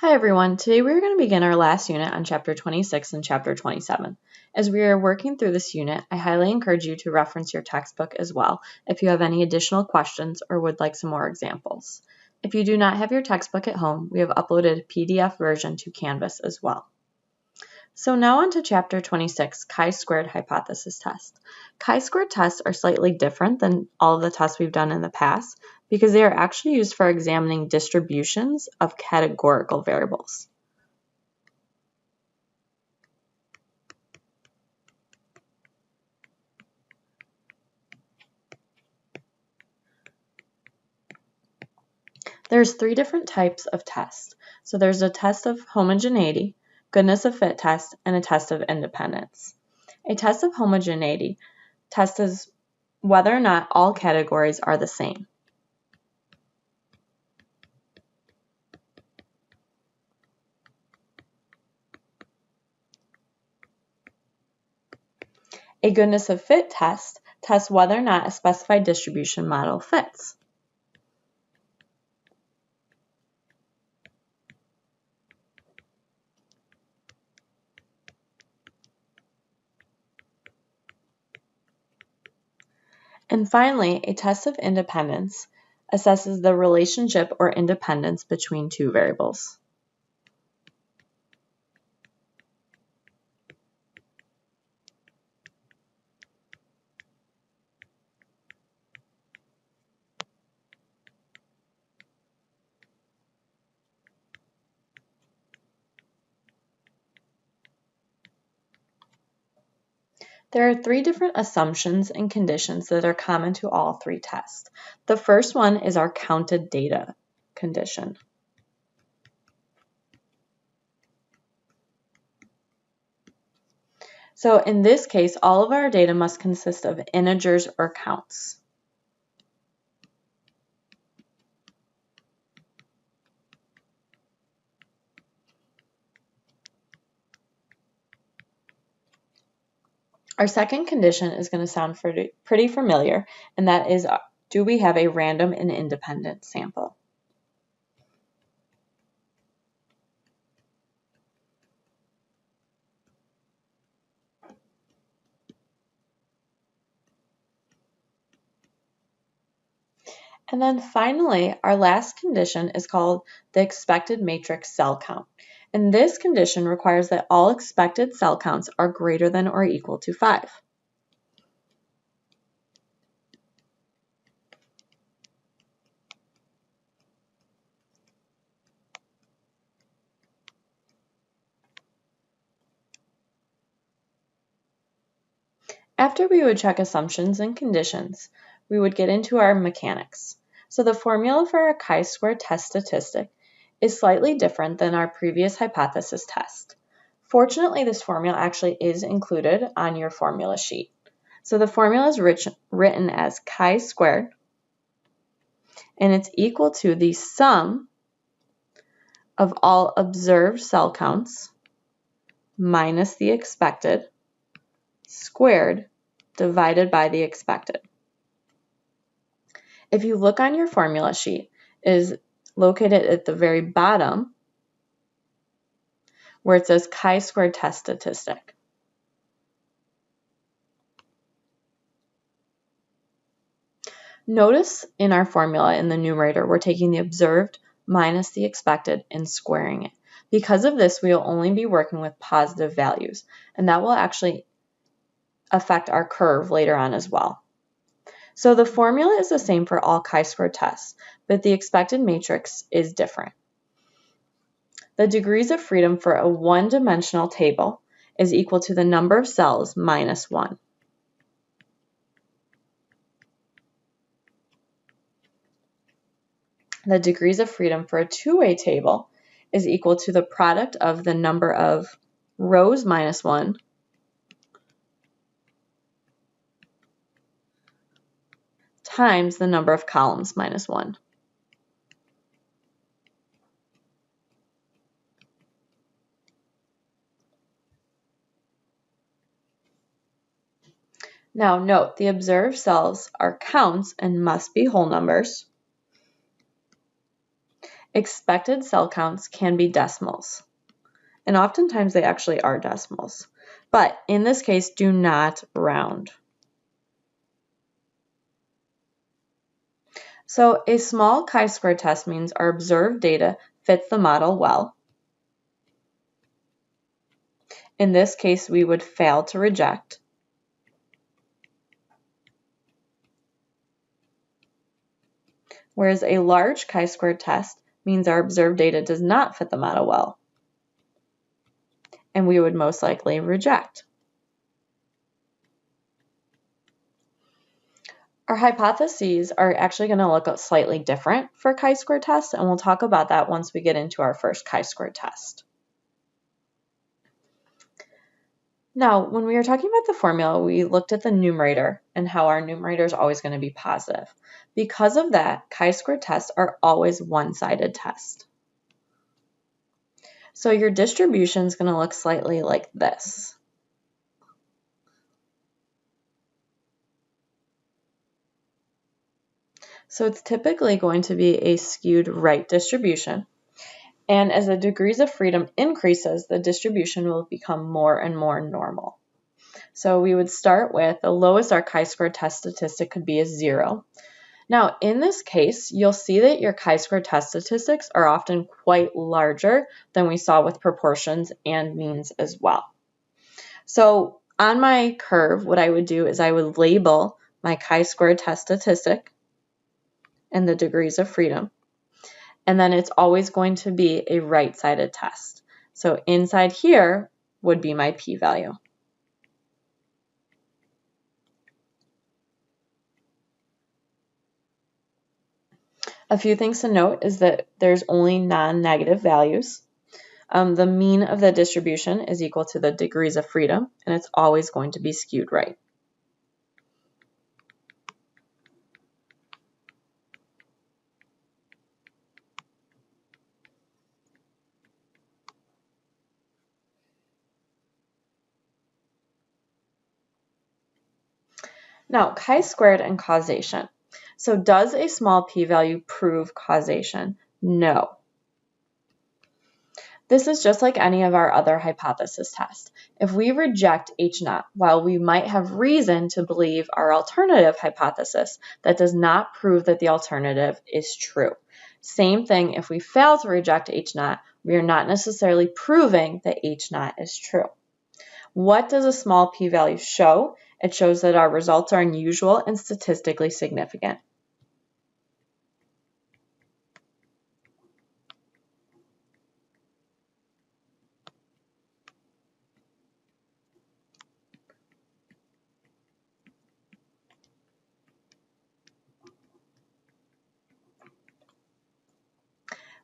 Hi everyone, today we're going to begin our last unit on Chapter 26 and Chapter 27. As we are working through this unit, I highly encourage you to reference your textbook as well if you have any additional questions or would like some more examples. If you do not have your textbook at home, we have uploaded a PDF version to Canvas as well. So now on to Chapter 26, chi-squared hypothesis test. Chi-squared tests are slightly different than all of the tests we've done in the past because they are actually used for examining distributions of categorical variables. There's three different types of tests. So there's a test of homogeneity, goodness of fit test, and a test of independence. A test of homogeneity tests whether or not all categories are the same. A goodness of fit test tests whether or not a specified distribution model fits. And finally, a test of independence assesses the relationship or independence between two variables. There are three different assumptions and conditions that are common to all three tests. The first one is our counted data condition. So in this case, all of our data must consist of integers or counts. Our second condition is going to sound pretty familiar, and that is, do we have a random and independent sample? And then finally, our last condition is called the expected matrix cell count. And this condition requires that all expected cell counts are greater than or equal to 5. After we would check assumptions and conditions, we would get into our mechanics. So the formula for our chi-square test statistic is slightly different than our previous hypothesis test. Fortunately, this formula actually is included on your formula sheet. So the formula is written as chi-squared, and it's equal to the sum of all observed cell counts minus the expected squared divided by the expected. If you look on your formula sheet, it is located at the very bottom where it says chi-squared test statistic. Notice in our formula in the numerator, we're taking the observed minus the expected and squaring it. Because of this, we will only be working with positive values, and that will actually affect our curve later on as well. So the formula is the same for all chi-square tests, but the expected matrix is different. The degrees of freedom for a one-dimensional table is equal to the number of cells minus 1. The degrees of freedom for a two-way table is equal to the product of the number of rows minus 1 times the number of columns minus 1. Now note, the observed cells are counts and must be whole numbers. expected cell counts can be decimals. And oftentimes they actually are decimals. But in this case, do not round. So a small chi-square test means our observed data fits the model well. In this case, we would fail to reject. Whereas a large chi-square test means our observed data does not fit the model well, and we would most likely reject. Our hypotheses are actually going to look slightly different for chi-square tests, and we'll talk about that once we get into our first chi-square test. Now, when we were talking about the formula, we looked at the numerator and how our numerator is always going to be positive. Because of that, chi-square tests are always one-sided tests. So your distribution is going to look slightly like this. So it's typically going to be a skewed right distribution. And as the degrees of freedom increases, the distribution will become more and more normal. So we would start with the lowest our chi-square test statistic could be is 0. Now, in this case, you'll see that your chi-square test statistics are often quite larger than we saw with proportions and means as well. So on my curve, what I would do is I would label my chi-square test statistic and the degrees of freedom. And then it's always going to be a right-sided test. So inside here would be my p-value. A few things to note is that there's only non-negative values. The mean of the distribution is equal to the degrees of freedom, and it's always going to be skewed right. Now, chi-squared and causation. So does a small p-value prove causation? No. This is just like any of our other hypothesis tests. If we reject H0, while we might have reason to believe our alternative hypothesis, that does not prove that the alternative is true. Same thing, if we fail to reject H0, we are not necessarily proving that H0 is true. What does a small p-value show? It shows that our results are unusual and statistically significant.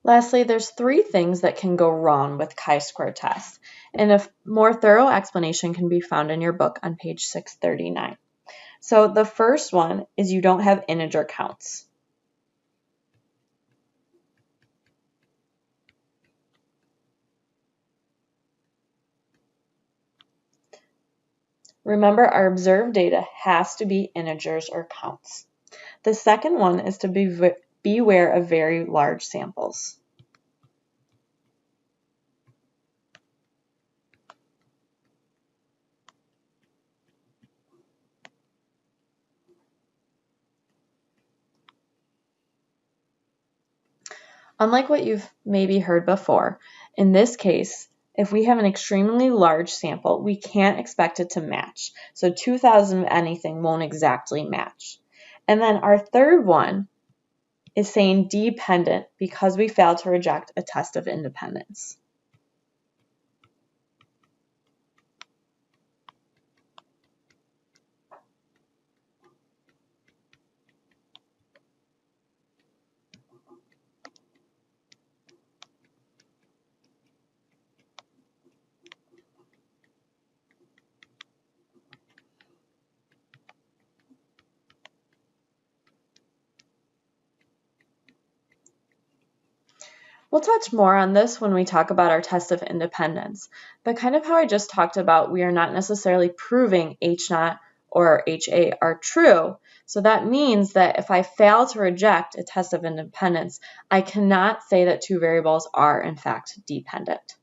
Lastly, there's 3 things that can go wrong with chi-square tests, and a more thorough explanation can be found in your book on page 639. So the first one is you don't have integer counts. Remember, our observed data has to be integers or counts. The second one is to beware of very large samples. Unlike what you've maybe heard before, in this case, if we have an extremely large sample, we can't expect it to match. So 2,000 of anything won't exactly match. And then our third one is saying dependent because we failed to reject a test of independence. We'll touch more on this when we talk about our test of independence, but kind of how I just talked about, we are not necessarily proving H0 or HA are true. So that means that if I fail to reject a test of independence, I cannot say that two variables are in fact dependent.